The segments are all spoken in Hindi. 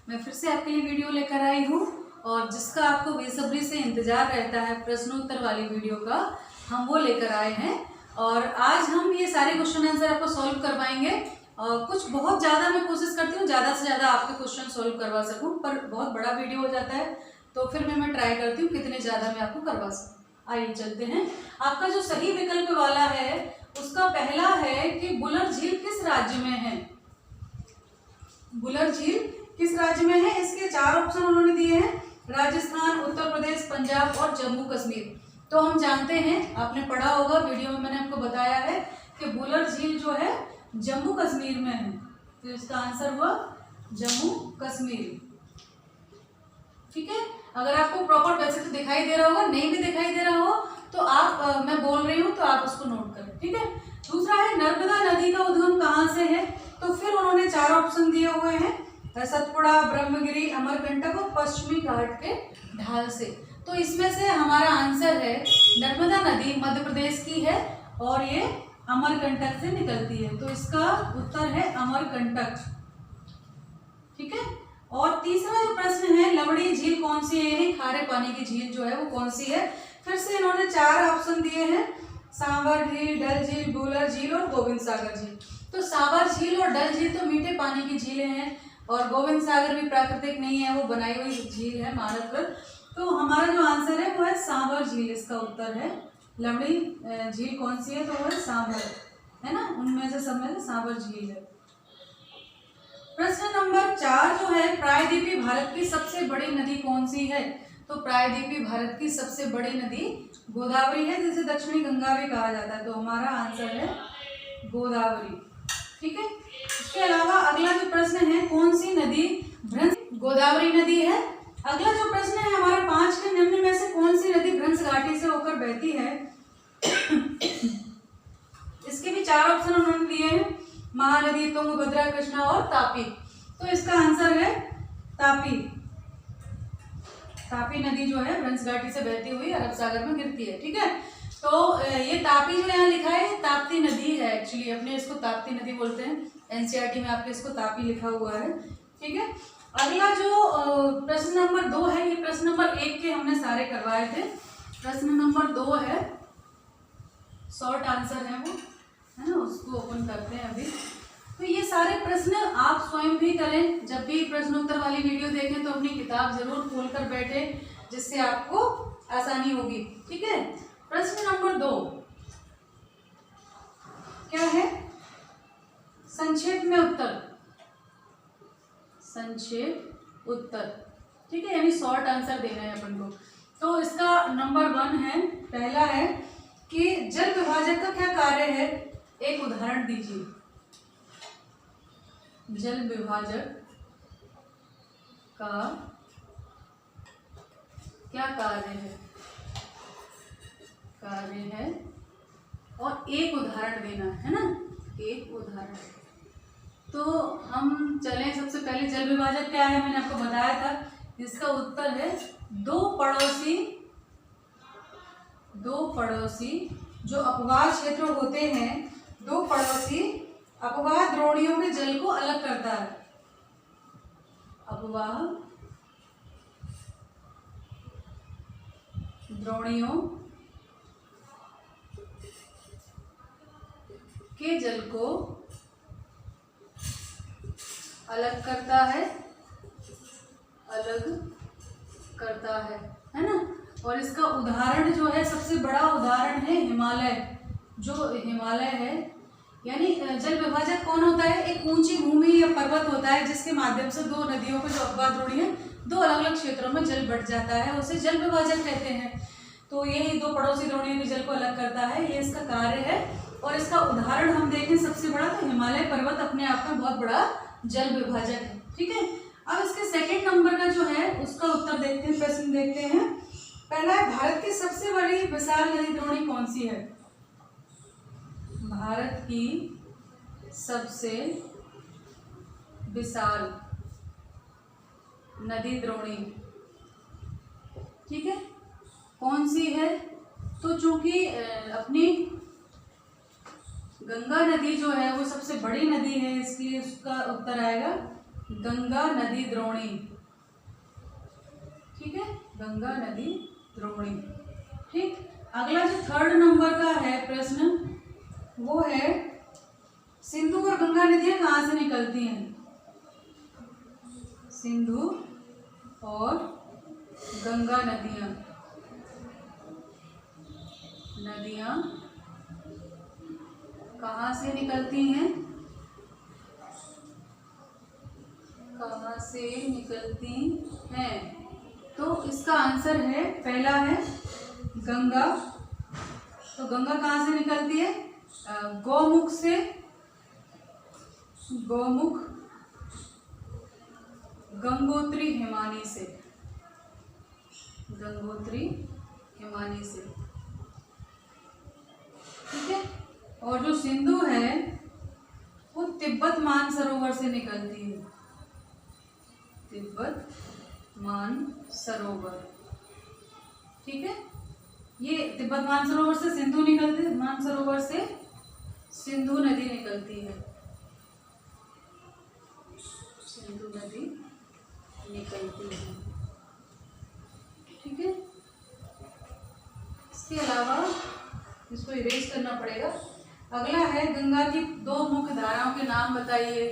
मैं फिर से आपके लिए वीडियो लेकर आई हूँ और जिसका आपको बेसब्री से इंतजार रहता है प्रश्नोत्तर वाली वीडियो का, हम वो लेकर आए हैं। और आज हम ये सारे क्वेश्चन आंसर आपको सॉल्व करवाएंगे। और कुछ बहुत ज़्यादा मैं कोशिश करती हूँ ज़्यादा से ज़्यादा आपके क्वेश्चन सॉल्व करवा सकूँ, पर बहुत बड़ा वीडियो हो जाता है तो फिर मैं ट्राई करती हूँ कितने ज़्यादा मैं आपको करवा सकूँ। आइए चलते हैं। आपका जो सही विकल्प वाला है उसका पहला है कि बुलर झील किस राज्य में है। बुलर झील किस राज्य में है? इसके 4 ऑप्शन उन्होंने दिए हैं, राजस्थान, उत्तर प्रदेश, पंजाब और जम्मू कश्मीर। तो हम जानते हैं, आपने पढ़ा होगा, वीडियो में मैंने आपको बताया है कि बुलर झील जो है जम्मू कश्मीर में है। तो इसका आंसर हुआ जम्मू कश्मीर। ठीक है, अगर आपको प्रॉपर वैसे तो दिखाई दे रहा होगा, नहीं भी दिखाई दे रहा हो तो आप मैं बोल रही हूँ तो आप उसको नोट करें। ठीक है, दूसरा है नर्मदा नदी का उद्गम कहाँ से है। तो फिर उन्होंने 4 ऑप्शन दिए हुए हैं, सतपुड़ा, ब्रह्मगिरी, अमरकंटक और पश्चिमी घाट के ढाल से। तो इसमें से हमारा आंसर है नर्मदा नदी मध्य प्रदेश की है और ये अमरकंटक से निकलती है। तो इसका उत्तर है अमरकंटक। ठीक है, और तीसरा जो प्रश्न है लवड़ी झील कौन सी है, यानी खारे पानी की झील जो है वो कौन सी है। फिर से इन्होंने 4 ऑप्शन दिए हैं, सांवर झील, डल झील, बुलर झील और गोविंद सागर झील। तो सांवर झील और डल झील तो मीठे पानी की झीलें हैं और गोविंद सागर भी प्राकृतिक नहीं है, वो बनाई हुई झील है मानवकृत। तो हमारा जो आंसर है वो है सांवर झील, इसका उत्तर है। लवड़ी झील कौन सी है, तो वो है सांवर, है ना, उनमें से सब में से सांवर झील है। प्रश्न नंबर 4 जो है, प्रायद्वीपीय भारत की सबसे बड़ी नदी कौन सी है। तो प्रायद्वीपीय भारत की सबसे बड़ी नदी गोदावरी है, जिसे दक्षिणी गंगा भी कहा जाता है। तो हमारा आंसर है गोदावरी। ठीक है, इसके अलावा अगला जो प्रश्न है, कौन सी नदी भ्रंश, गोदावरी नदी है। अगला जो प्रश्न है हमारा 5 के निम्न में से कौन सी नदी भ्रंश घाटी से होकर बहती है। इसके भी 4 ऑप्शन उन्होंने दिए हैं, महानदी, तुंगभद्रा, कृष्णा और तापी। तो इसका आंसर है तापी। तापी नदी जो है भ्रंश घाटी से बहती हुई अरब सागर में गिरती है। ठीक है, तो ये तापी जो यहाँ लिखा है ताप्ती नदी है, एक्चुअली अपने इसको ताप्ती नदी बोलते हैं, एनसीईआरटी में आपके इसको तापी लिखा हुआ है। ठीक है, अगला जो प्रश्न नंबर 2 है, ये प्रश्न नंबर 1 के हमने सारे करवाए थे। प्रश्न नंबर 2 है, शॉर्ट आंसर है वो, है ना, उसको ओपन करते हैं अभी। तो ये सारे प्रश्न आप स्वयं भी करें, जब भी प्रश्नोत्तर वाली वीडियो देखें तो अपनी किताब जरूर खोल कर बैठे, जिससे आपको आसानी होगी। ठीक है, प्रश्न नंबर 2 क्या है, संक्षेप में उत्तर, संक्षेप उत्तर। ठीक है, यानी शॉर्ट आंसर देना है अपन को। तो इसका नंबर 1 है, पहला है कि जल विभाजक का क्या कार्य है, एक उदाहरण दीजिए। जल विभाजक का क्या कार्य है, कार्य है और एक उदाहरण देना है ना, एक उदाहरण। तो हम चलें, सबसे पहले जल विभाजक क्या है मैंने आपको बताया था, इसका उत्तर है दो पड़ोसी जो अपवाह क्षेत्र होते हैं, 2 पड़ोसी अपवाह द्रोणियों के जल को अलग करता है। अपवाह द्रोणियों के जल को अलग करता है, है ना। और इसका उदाहरण जो है, सबसे बड़ा उदाहरण है हिमालय। जो हिमालय है, यानी जल विभाजक कौन होता है, एक ऊंची भूमि या पर्वत होता है जिसके माध्यम से 2 नदियों को जो अपवाह द्रोणी है, 2 अलग अलग क्षेत्रों में जल बढ़ जाता है, उसे जल विभाजक कहते हैं। तो यही 2 पड़ोसी द्रोणियों के जल को अलग करता है, ये इसका कार्य है। और इसका उदाहरण हम देखें सबसे बड़ा, तो हिमालय पर्वत अपने आप में बहुत बड़ा जल विभाजक है। ठीक है, अब इसके सेकंड नंबर का जो है उसका उत्तर देखते हैं, प्रश्न देखते हैं। पहला है, भारत की सबसे बड़ी विशाल नदी द्रोणी कौन सी है। भारत की सबसे विशाल नदी द्रोणी, ठीक है, कौन सी है। तो चूंकि अपनी गंगा नदी जो है वो सबसे बड़ी नदी है, इसलिए उसका उत्तर आएगा गंगा नदी द्रोणी। ठीक है, गंगा नदी द्रोणी। ठीक, अगला जो 3rd नंबर का है प्रश्न वो है सिंधु और गंगा नदियां कहाँ से निकलती हैं? सिंधु और गंगा नदियां कहाँ से निकलती हैं? कहाँ से निकलती हैं? तो इसका आंसर है, पहला है गंगा। तो गंगा कहाँ से निकलती है? गौमुख से, गौमुख, गंगोत्री हिमानी से, गंगोत्री हिमानी से। ठीक है, और जो सिंधु है वो तिब्बत मानसरोवर से निकलती है, तिब्बत मानसरोवर। ठीक है, ये तिब्बत मानसरोवर से सिंधु निकलती है, मानसरोवर से सिंधु नदी निकलती है, सिंधु नदी निकलती है। ठीक है, इसके अलावा इसको इरेज करना पड़ेगा। अगला है गंगा की 2 मुख्य धाराओं के नाम बताइए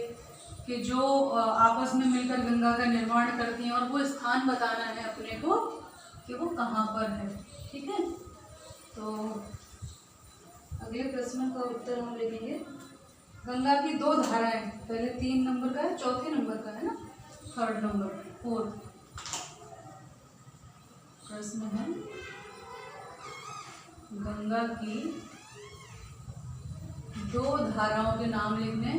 कि जो आपस में मिलकर गंगा का निर्माण करती हैं, और वो स्थान बताना है अपने को कि वो कहाँ पर है। ठीक है, तो अगले प्रश्न का उत्तर हम लिखेंगे। गंगा की 2 धाराएं, पहले 3 नंबर का है, चौथे नंबर का है ना, 3rd नंबर, 4th प्रश्न है गंगा की 2 धाराओं के नाम लिखने।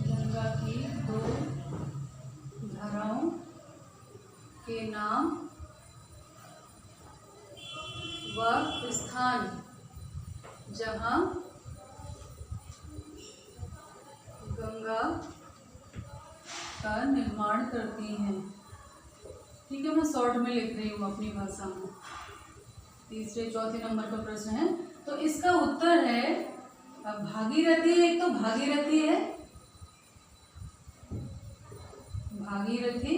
गंगा की 2 धाराओं के नाम व स्थान जहाँ गंगा का निर्माण करती हैं। ठीक है, मैं शॉर्ट में लिख रही हूँ अपनी भाषा में। 3रे 4थे नंबर का प्रश्न है, तो इसका उत्तर है भागीरथी। एक तो भागीरथी है, भागीरथी,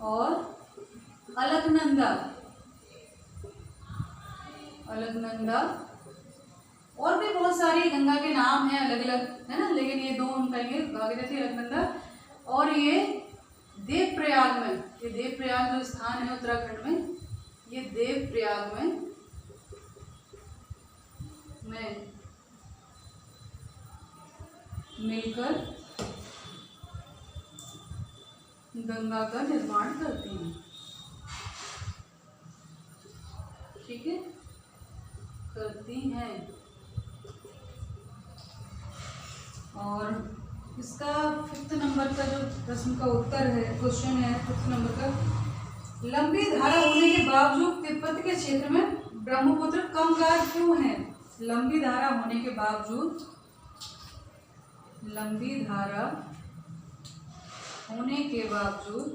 और अलकनंदा, अलकनंदा, और भी बहुत सारी गंगा के नाम हैं अलग अलग, है ना, लेकिन ये 2 हम कहेंगे, भागीरथी, अलकनंदा। और ये देवप्रयाग में, ये देवप्रयाग जो स्थान है उत्तराखंड में, ये देवप्रयाग में मिलकर गंगा का निर्माण करती हैं। ठीक है, करती हैं। और इसका 5th नंबर का जो प्रश्न का उत्तर है, क्वेश्चन है 5th नंबर का, लंबी धारा होने के बावजूद तिब्बत के क्षेत्र में ब्रह्मपुत्र कम गाढ़ क्यों है? लंबी धारा होने के बावजूद, लंबी धारा होने के बावजूद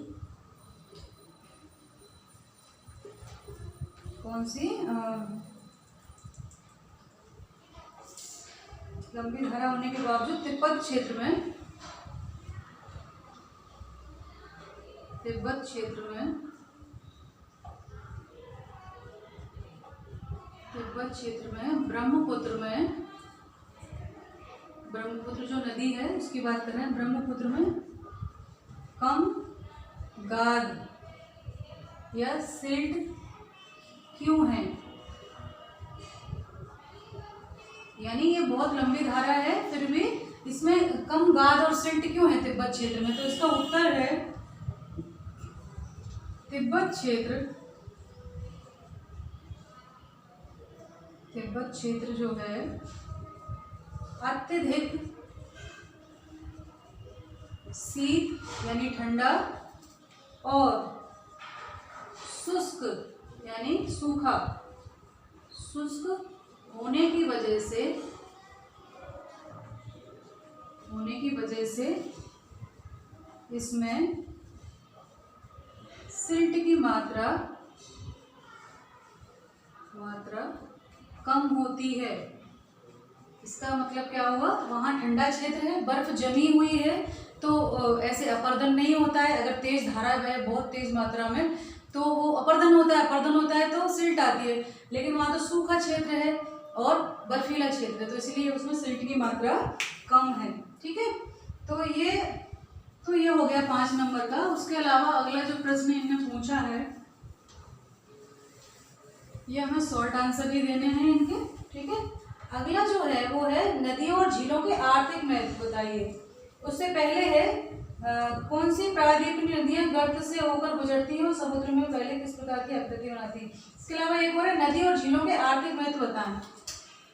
कौन सी लंबी धारा होने के बावजूद तिब्बत क्षेत्र में, तिब्बत क्षेत्र में, तिब्बत क्षेत्र में ब्रह्मपुत्र में, ब्रह्मपुत्र जो नदी है उसकी बात कर रहे हैं, ब्रह्मपुत्र में कम गाद या सिल्ट क्यों है? यानी ये बहुत लंबी धारा है, फिर भी इसमें कम गाद और सिल्ट क्यों है तिब्बत क्षेत्र में? तो इसका उत्तर है तिब्बत क्षेत्र, तिब्बत क्षेत्र जो है अत्यधिक शीत यानी ठंडा और शुष्क यानी सूखा, शुष्क होने की वजह से इसमें सिल्ट की मात्रा कम होती है। इसका इसका मतलब क्या हुआ, वहाँ ठंडा क्षेत्र है, बर्फ जमी हुई है, तो ऐसे अपर्दन नहीं होता है। अगर तेज धारा बहे बहुत तेज मात्रा में तो वो अपर्दन होता है तो सिल्ट आती है। लेकिन वहाँ तो सूखा क्षेत्र है और बर्फीला क्षेत्र है, तो इसलिए उसमें सिल्ट की मात्रा कम है। ठीक है, तो ये हो गया 5 नंबर का। उसके अलावा अगला जो प्रश्न इन्होंने पूछा है, ये हमें शॉर्ट आंसर ही देने हैं इनके। ठीक है, अगला जो है वो है नदियों और झीलों के आर्थिक महत्व बताइए। उससे पहले है कौन सी प्रायद्वीपीय नदियां गर्त से होकर गुजरती हैं और समुद्र में पहले किस प्रकार की आकृति बनाती है। इसके अलावा एक और है नदी और झीलों के आर्थिक महत्व बताएं।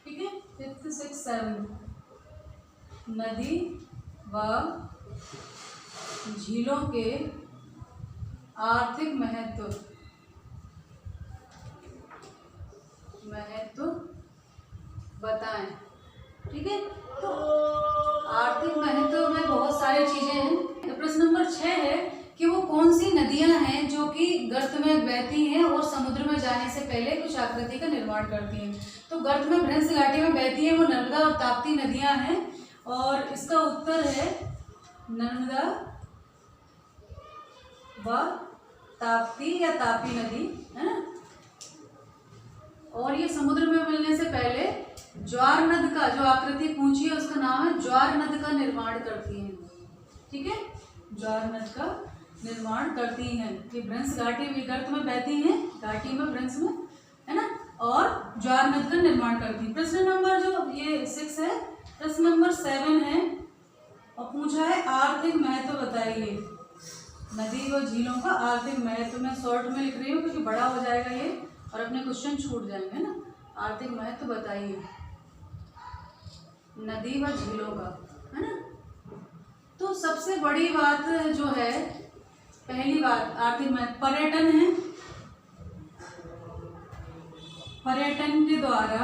ठीक है, 5th 6th 7 नदी व झीलों के आर्थिक महत्व बताएं। ठीक है, तो आर्थिक महत्व में बहुत सारी चीजें हैं। तो प्रश्न नंबर 6 है कि वो कौन सी नदियां हैं जो कि गर्त में बहती हैं और समुद्र में जाने से पहले कुछ आकृति का निर्माण करती हैं। तो गर्त में भ्रंश घाटी में बहती है वो नर्मदा और ताप्ती नदियां हैं, और इसका उत्तर है नर्मदा व ताप्ती या तापी नदी, है ना। और ये समुद्र में मिलने से पहले ज्वार नद का जो आकृति पूछी है उसका नाम है ज्वार नद का निर्माण करती हैं। ठीक है, ज्वार नद का निर्माण करती हैं। ये भ्रंश घाटी विगर्त में बहती हैं, घाटी में भ्रंश में, है ना, और ज्वार नद का निर्माण करती हैं। प्रश्न नंबर जो ये 6 है, प्रश्न नंबर 7 है और पूछा है आर्थिक महत्व बताइए। नदी व झीलों का आर्थिक महत्व मैं शॉर्ट में लिख रही हूँ क्योंकि बड़ा हो जाएगा ये और अपने क्वेश्चन छूट जाएंगे, है ना। आर्थिक महत्व बताइए नदी व झीलों का, है ना। तो सबसे बड़ी बात जो है, पहली बात आर्थिक महत्व पर्यटन है। पर्यटन के द्वारा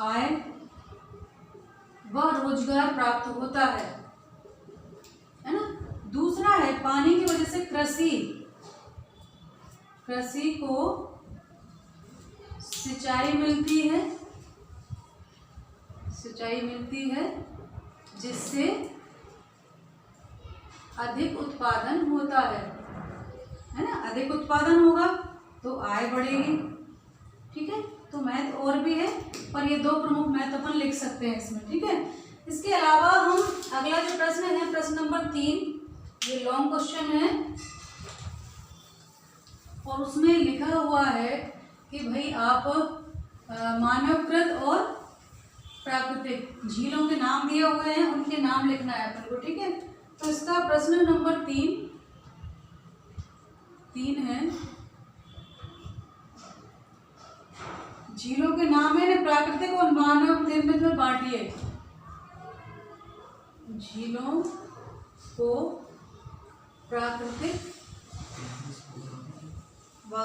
आय व रोजगार प्राप्त होता है ना। दूसरा है पानी की वजह से कृषि को सिंचाई मिलती है जिससे अधिक उत्पादन होता है ना। अधिक उत्पादन होगा तो आय बढ़ेगी। ठीक है, तो महत्व और भी है पर ये 2 प्रमुख महत्व अपन लिख सकते हैं इसमें। ठीक है, इसके अलावा हम अगला जो प्रश्न है प्रश्न नंबर 3, ये लॉन्ग क्वेश्चन है और उसमें लिखा हुआ है कि भाई आप मानवकृत और प्राकृतिक झीलों के नाम दिए हुए हैं, उनके नाम लिखना है अपन को। ठीक है, तो इसका प्रश्न नंबर 3 है झीलों के नाम है प्राकृतिक और मानव निर्मित में बांटिए। झीलों को प्राकृतिक व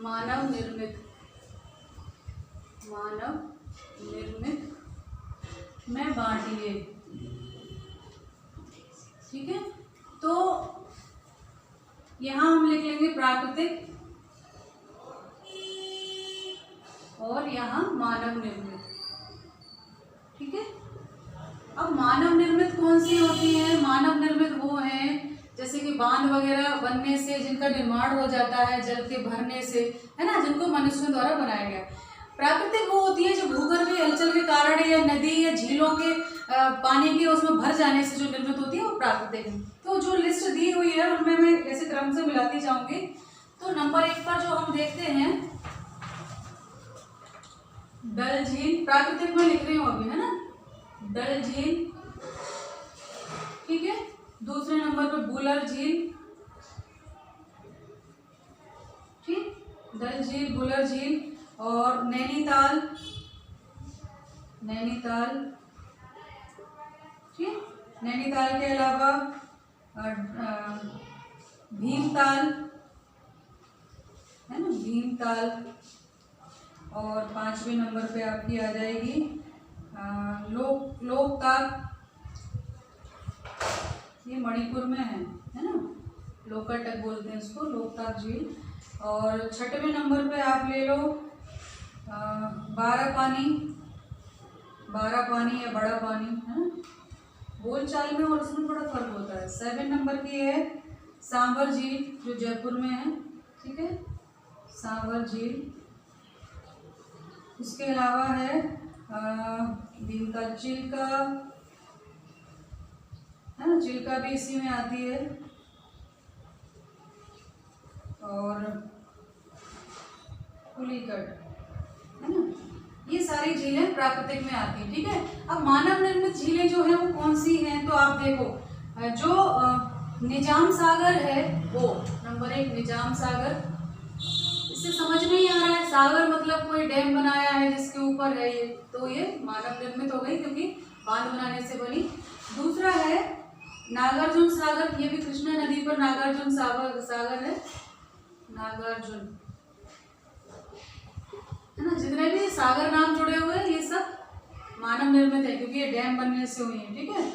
मानव निर्मित में बांटिए। ठीक है, तो यहां हम लिख लेंगे प्राकृतिक और यहाँ मानव निर्मित। ठीक है, अब मानव निर्मित कौन सी होती है? मानव निर्मित वो हैं जैसे कि बांध वगैरह बनने से जिनका निर्माण हो जाता है जल के भरने से, है ना, जिनको मनुष्यों द्वारा बनाया गया। प्राकृतिक वो होती है जो भूगर्भीय हलचल के कारण या नदी या झीलों के पानी के उसमें भर जाने से जो निर्मित होती है वो प्राकृतिक है। तो जो लिस्ट दी हुई है उनमें मैं ऐसे क्रम से मिलाती जाऊंगी। तो नंबर 1 पर जो हम देखते हैं डल झील, प्राकृतिक में लिख रही हूँ अभी, है ना, डल झील। ठीक है, दूसरे नंबर पर बुलर झील। ठीक, डल झील, बुलर झील और नैनीताल। ठीक, नैनीताल के अलावा भीमताल, है ना, भीमताल। और 5वें नंबर पे आपकी आ जाएगी लोकताक, ये मणिपुर में है ना, लोकाटक बोलते हैं इसको, लोकताक झील। और 6वें नंबर पे आप ले लो बारापानी, बारा पानी या बड़ा पानी है, बोल चाल में और उसमें थोड़ा फर्क होता है। 7 नंबर की है सांभर झील जो जयपुर में है, ठीक है, सांभर झील। इसके अलावा है भीमका चिल्का है ना, चिल्का भी इसी में आती है। और पुलिकट है ना, ये सारी झीलें प्राकृतिक में आती हैं, ठीक है। अब मानव निर्मित झीलें जो है वो कौन सी हैं, तो आप देखो जो निजाम सागर है वो नंबर 1 निजाम सागर। इससे समझ नहीं आ रहा है सागर मतलब कोई डैम बनाया है जिसके ऊपर है ये, तो ये मानव निर्मित हो गई क्योंकि बांध बनाने से बनी। दूसरा है नागार्जुन सागर, ये भी कृष्णा नदी पर नागार्जुन सागर है, नागार्जुन है ना। जितने भी सागर नाम जुड़े हुए हैं ये सब मानव निर्मित है क्योंकि ये डैम बनने से हुई है, ठीक है।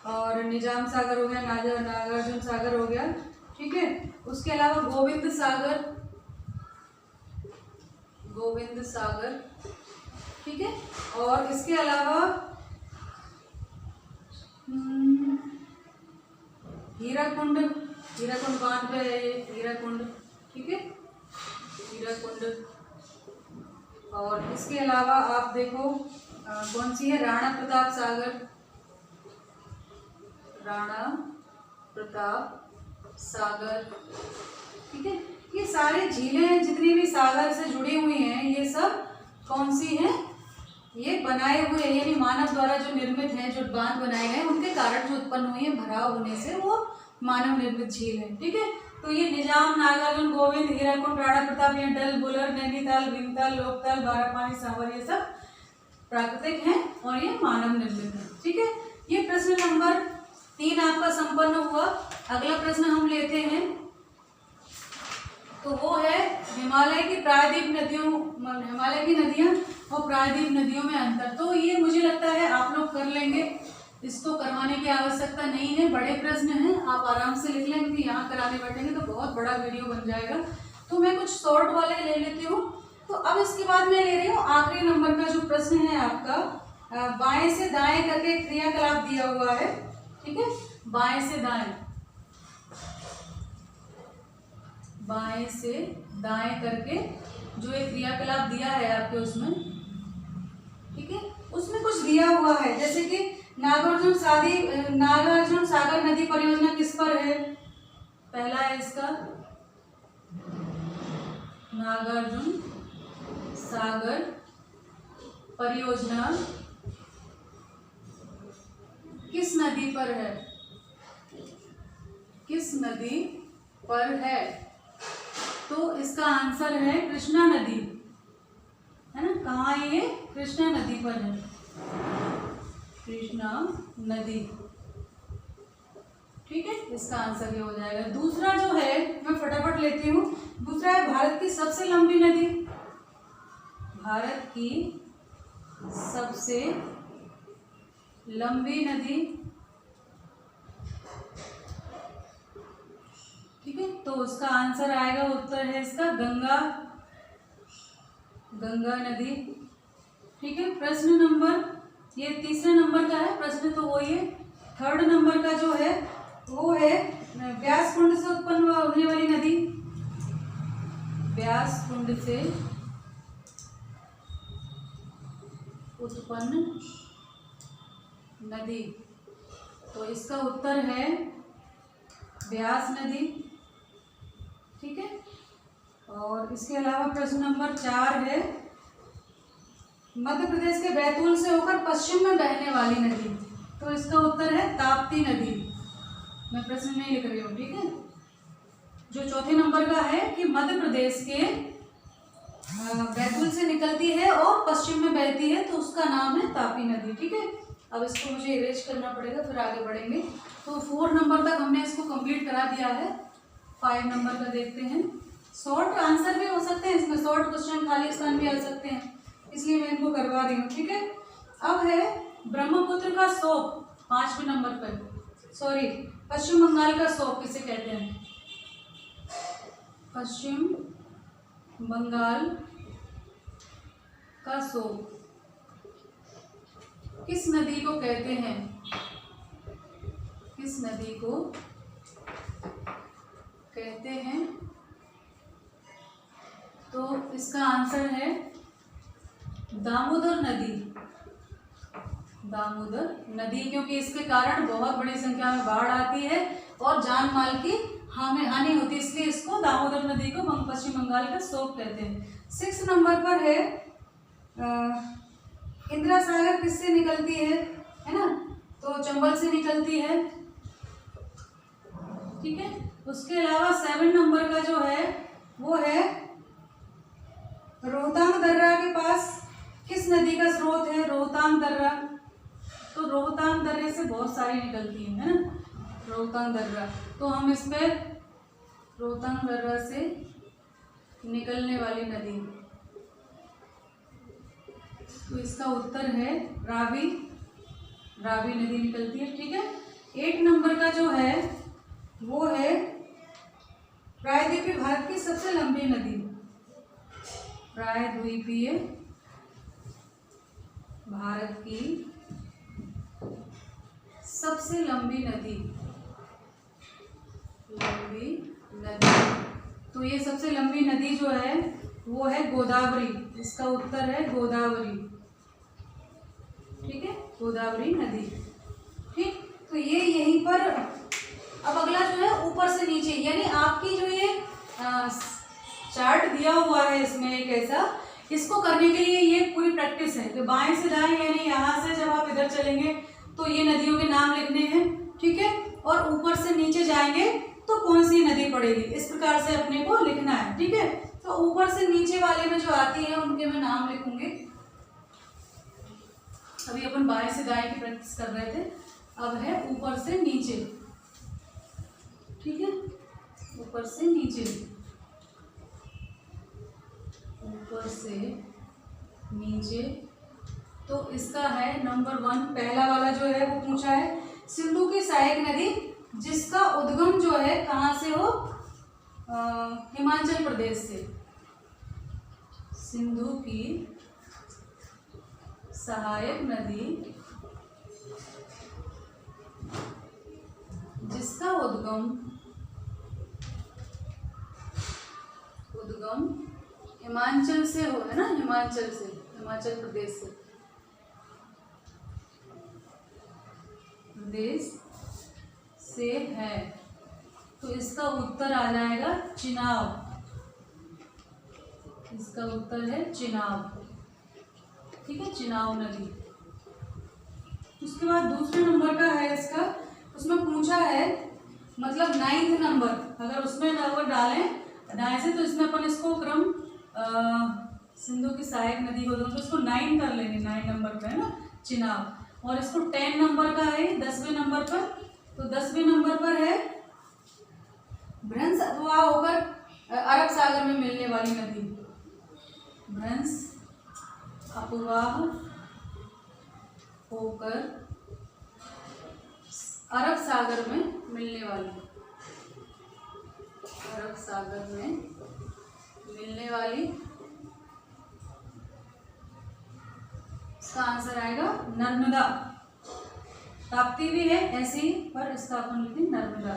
और निजाम सागर हो गया, नागार्जुन सागर हो गया, ठीक है। उसके अलावा गोविंद सागर, गोविंद सागर, ठीक है। और इसके अलावा हीराकुंड, हीराकुंड बांध पे है ये हीराकुंड, ठीक है, हीराकुंड। और इसके अलावा आप देखो कौन सी है, राणा प्रताप सागर, राणा प्रताप सागर, ठीक है। ये सारी झीलें जितनी भी सागर से जुड़ी हुई हैं ये सब कौन सी हैं, ये बनाए हुए यानी मानव द्वारा जो निर्मित है, जो बांध बनाए गए उनके कारण जो उत्पन्न हुई है भराव होने से, वो मानव निर्मित झील है, ठीक है। तो ये निजाम, नागार्जुन, गोविंद, हीराकुंड, राणा प्रताप, ये डल, बुलर, नैनीताल, भीमताल, लोकताल, बारापानी, सांभर, ये सब प्राकृतिक हैं और ये मानव निर्मित है, ठीक है। ये प्रश्न नंबर 3 आपका संपन्न हुआ। अगला प्रश्न हम लेते हैं, तो वो है हिमालय की प्रायद्वीप नदियों, हिमालय की नदियां और प्रायद्वीप नदियों में अंतर। तो ये मुझे लगता है आप लोग कर लेंगे, इसको करवाने की आवश्यकता नहीं है, बड़े प्रश्न हैं, आप आराम से लिख लें क्योंकि यहाँ कराने बैठेंगे तो बहुत बड़ा वीडियो बन जाएगा। तो मैं कुछ शॉर्ट वाले ले लेती हूँ। तो अब इसके बाद मैं ले रही हूँ आखिरी नंबर का जो प्रश्न है आपका, बाएं से दाएं करके क्रियाकलाप दिया हुआ है, ठीक है, बाएं से दाएं, बाएं से दाएं करके जो एक क्रियाकलाप दिया है आपके उसमें, ठीक है, उसमें कुछ दिया हुआ है जैसे कि नागार्जुन सागर नदी परियोजना किस पर है, पहला है इसका नागार्जुन सागर परियोजना किस नदी पर है, किस नदी पर है, तो इसका आंसर है कृष्णा नदी, है ना। कहाँ है ये, कृष्णा नदी पर है, कृष्णा नदी, ठीक है, इसका आंसर ये हो जाएगा। दूसरा जो है मैं फटाफट लेती हूँ, दूसरा है भारत की सबसे लंबी नदी, भारत की सबसे लंबी नदी, ठीक है, तो उसका आंसर आएगा, उत्तर है इसका गंगा, गंगा नदी, ठीक है। प्रश्न नंबर, ये तीसरे नंबर का है प्रश्न, तो वो ये थर्ड नंबर का जो है वो है व्यास कुंड से उत्पन्न होने वाली नदी, व्यास कुंड से उत्पन्न नदी, तो इसका उत्तर है व्यास नदी, ठीक है। और इसके अलावा प्रश्न नंबर 4 है मध्य प्रदेश के बैतूल से होकर पश्चिम में बहने वाली नदी, तो इसका उत्तर है ताप्ती नदी। मैं प्रश्न नहीं लिख रही हूँ, ठीक है। जो चौथे नंबर का है कि मध्य प्रदेश के बैतूल से निकलती है और पश्चिम में बहती है, तो उसका नाम है तापी नदी, ठीक है। अब इसको मुझे इरेज करना पड़ेगा, फिर आगे बढ़ेंगे। तो 4 नंबर तक हमने इसको कंप्लीट करा दिया है। 5 नंबर का देखते हैं। शॉर्ट आंसर भी हो सकते हैं इसमें, शॉर्ट क्वेश्चन खाली स्थान भी आ सकते हैं, इसलिए मैं इनको करवा रही हूँ, ठीक है। अब है ब्रह्मपुत्र का शोक 5वें नंबर पर, सॉरी पश्चिम बंगाल का शोक किसे कहते हैं, पश्चिम बंगाल का शोक, किस नदी को कहते हैं? किस नदी को कहते हैं? तो इसका आंसर है दामोदर नदी। दामोदर नदी, क्योंकि इसके कारण बहुत बड़ी संख्या में बाढ़ आती है और जान माल की हानि होती है, इसलिए इसको दामोदर नदी को पश्चिम बंगाल का शोक कहते हैं। 6 नंबर पर है इंदिरा सागर किससे निकलती है ना? तो चंबल से निकलती है, ठीक है। उसके अलावा 7 नंबर का जो है वो है रोहतांग दर्रा के पास किस नदी का स्रोत है? रोहतांग दर्रा। तो रोहतांग दर्रे से बहुत सारी निकलती है ना, रोहतांग दर्रा। तो हम इस पे रोहतांग दर्रा से निकलने वाली नदी, तो इसका उत्तर है रावी। रावी नदी निकलती है, ठीक है। 8 नंबर का जो है वो है प्रायद्वीपीय भारत की सबसे लंबी नदी। प्रायद्वीपीय भारत की सबसे लंबी नदी, लंबी नदी। तो ये सबसे लंबी नदी जो है वो है गोदावरी। इसका उत्तर है गोदावरी, ठीक है, गोदावरी नदी, ठीक। तो ये यहीं पर अब अगला जो है ऊपर से नीचे, यानी आपकी जो ये चार्ट दिया हुआ है इसमें एक ऐसा, इसको करने के लिए ये पूरी प्रैक्टिस है कि बाएं से दाएं, यानी यहाँ से जब आप इधर चलेंगे तो ये नदियों के नाम लिखने हैं, ठीक है, और ऊपर से नीचे जाएंगे तो कौन सी नदी पड़ेगी, इस प्रकार से अपने को लिखना है, ठीक है। तो ऊपर से नीचे वाले में जो आती है उनके मैं नाम लिखूंगी। अभी अपन बाएं से दाएं की प्रैक्टिस कर रहे थे, अब है ऊपर से नीचे, ठीक है, ऊपर से नीचे, ऊपर से नीचे। तो इसका है नंबर 1, पहला वाला जो है वो पूछा है सिंधु की सहायक नदी जिसका उद्गम जो है कहाँ से हो? हिमाचल प्रदेश से। सिंधु की सहायक नदी जिसका उद्गम हिमाचल से हो, है ना, हिमाचल से, हिमाचल प्रदेश से, है। तो इसका उत्तर आ जाएगा चिनाब। इसका उत्तर है चिनाब, ठीक है, चिनाब नदी। उसके बाद दूसरे नंबर का है इसका, उसमें पूछा है मतलब 9th नंबर, अगर उसमें नंबर डालें दाएं से तो इसमें अपन इसको क्रम सिंधु की सहायक नदी को तो इसको 9 कर लेंगे, 9 नंबर पे है ना चिनाब। और इसको 10 नंबर का है 10वें नंबर पर, तो 10वें नंबर पर है भ्रंश अथवा होकर अरब सागर में मिलने वाली नदी। भ्रंश अपवाह होकर अरब सागर में मिलने वाली, अरब सागर में मिलने वाली, इसका आंसर आएगा नर्मदा। ताप्ती भी है ऐसी, पर इसका अपन लिखेंगे नर्मदा,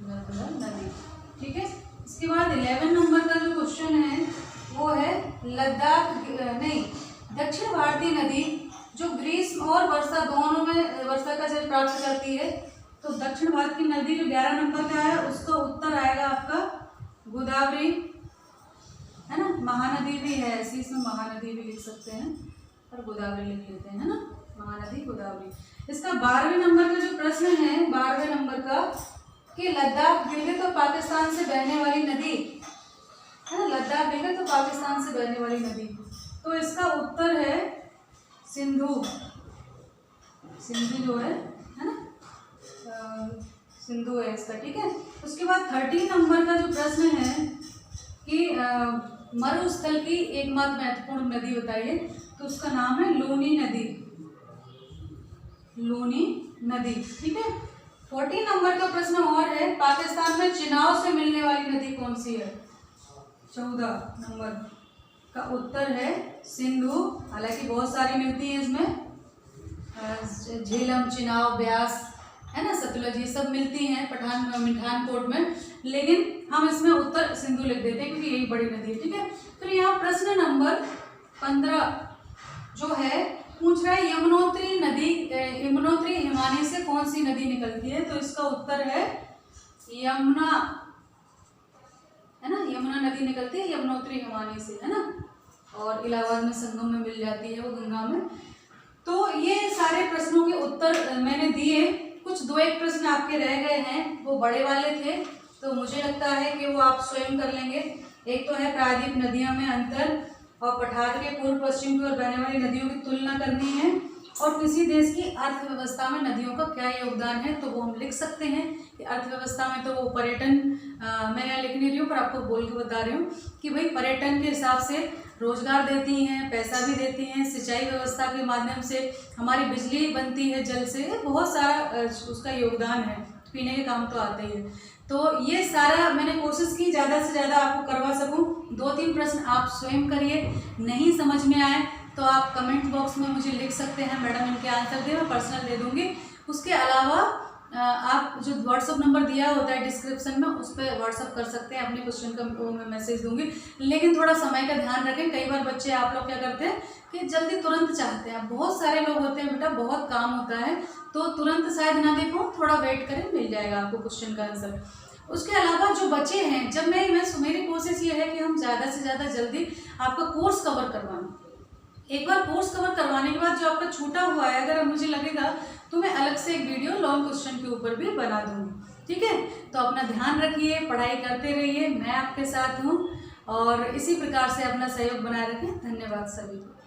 नर्मदा नदी, ठीक है। इसके बाद 11 नंबर का जो क्वेश्चन है वो है लद्दाख नहीं दक्षिण भारतीय नदी जो ग्रीष्म और वर्षा दोनों में वर्षा का जल प्राप्त करती है। तो दक्षिण भारत की नदी जो 11 नंबर का है उसका उत्तर आएगा आपका गोदावरी, है ना। महानदी भी है ऐसी, इसमें महानदी भी लिख सकते हैं और गोदावरी लिख लेते हैं, है ना, महानदी गोदावरी। इसका 12वें नंबर का जो प्रश्न है 12वें नंबर का कि लद्दाख गिलगित तो पाकिस्तान से बहने वाली नदी, है ना, लद्दाख गिलगित तो पाकिस्तान से बहने वाली नदी। तो इसका उत्तर है सिंधु। सिंधु जो है ना, सिंधु है इसका, ठीक है। उसके बाद 13 नंबर का जो प्रश्न है कि मरुस्थल की एकमात्र महत्वपूर्ण नदी बताइए, तो उसका नाम है लूनी नदी, लूनी नदी, ठीक है। 14 नंबर का प्रश्न और है पाकिस्तान में चिनाब से मिलने वाली नदी कौन सी है? 14 नंबर का उत्तर है सिंधु। हालांकि बहुत सारी मिलती है इसमें, झेलम, चिनाब, ब्यास, है ना, सतलज, ये सब मिलती हैं पठानकोट में, लेकिन हम इसमें उत्तर सिंधु लिख देते हैं क्योंकि यही बड़ी नदी है। ठीक है, फिर यहाँ प्रश्न नंबर 15 जो है पूछ रहा है यमुनोत्री नदी, यमुनोत्री हिमानी से कौन सी नदी निकलती है? तो इसका उत्तर है यमुना, है ना, यमुना नदी निकलती है यमुनोत्री हिमानी से, है ना, और इलाहाबाद में संगम में मिल जाती है वो गंगा में। तो ये सारे प्रश्नों के उत्तर मैंने दिए। कुछ 2-1 प्रश्न आपके रह गए हैं, वो बड़े वाले थे, तो मुझे लगता है कि वो आप स्वयं कर लेंगे। एक तो है प्रायद्वीप नदियों में अंतर, और पठार के पूर्व पश्चिम की ओर बहने वाली नदियों की तुलना करनी है, और किसी देश की अर्थव्यवस्था में नदियों का क्या योगदान है। तो वो हम लिख सकते हैं कि अर्थव्यवस्था में तो वो पर्यटन, मैं यहाँ लिख नहीं रही हूँ पर आपको बोल के बता रही हूँ कि भाई पर्यटन के हिसाब से रोजगार देती हैं, पैसा भी देती हैं, सिंचाई व्यवस्था के माध्यम से हमारी बिजली बनती है जल से, बहुत सारा उसका योगदान है, पीने के काम तो आते ही है। तो ये सारा मैंने कोशिश की ज़्यादा से ज़्यादा आपको करवा सकूं। 2-3 प्रश्न आप स्वयं करिए, नहीं समझ में आए तो आप कमेंट बॉक्स में मुझे लिख सकते हैं, मैडम इनके आंसर दे, मैं पर्सनल दे दूंगी। उसके अलावा आप जो व्हाट्सअप नंबर दिया होता है डिस्क्रिप्शन में, उस पर व्हाट्सअप कर सकते हैं, अपने क्वेश्चन का वो मैं मैसेज दूंगी। लेकिन थोड़ा समय का ध्यान रखें, कई बार बच्चे आप लोग क्या करते हैं कि जल्दी तुरंत चाहते हैं, बहुत सारे लोग होते हैं बेटा, बहुत काम होता है, तो तुरंत शायद ना देखो, थोड़ा वेट करें, मिल जाएगा आपको क्वेश्चन का आंसर। उसके अलावा जो बच्चे हैं, जब मेरी कोशिश ये है कि हम ज़्यादा से ज़्यादा जल्दी आपका कोर्स कवर करवाएं। एक बार कोर्स कवर करवाने के बाद जो आपका छूटा हुआ है, अगर मुझे लगेगा तो मैं अलग से एक वीडियो लॉन्ग क्वेश्चन के ऊपर भी बना दूंगी। ठीक है, तो अपना ध्यान रखिए, पढ़ाई करते रहिए, मैं आपके साथ हूँ, और इसी प्रकार से अपना सहयोग बनाए रखें। धन्यवाद सभी को।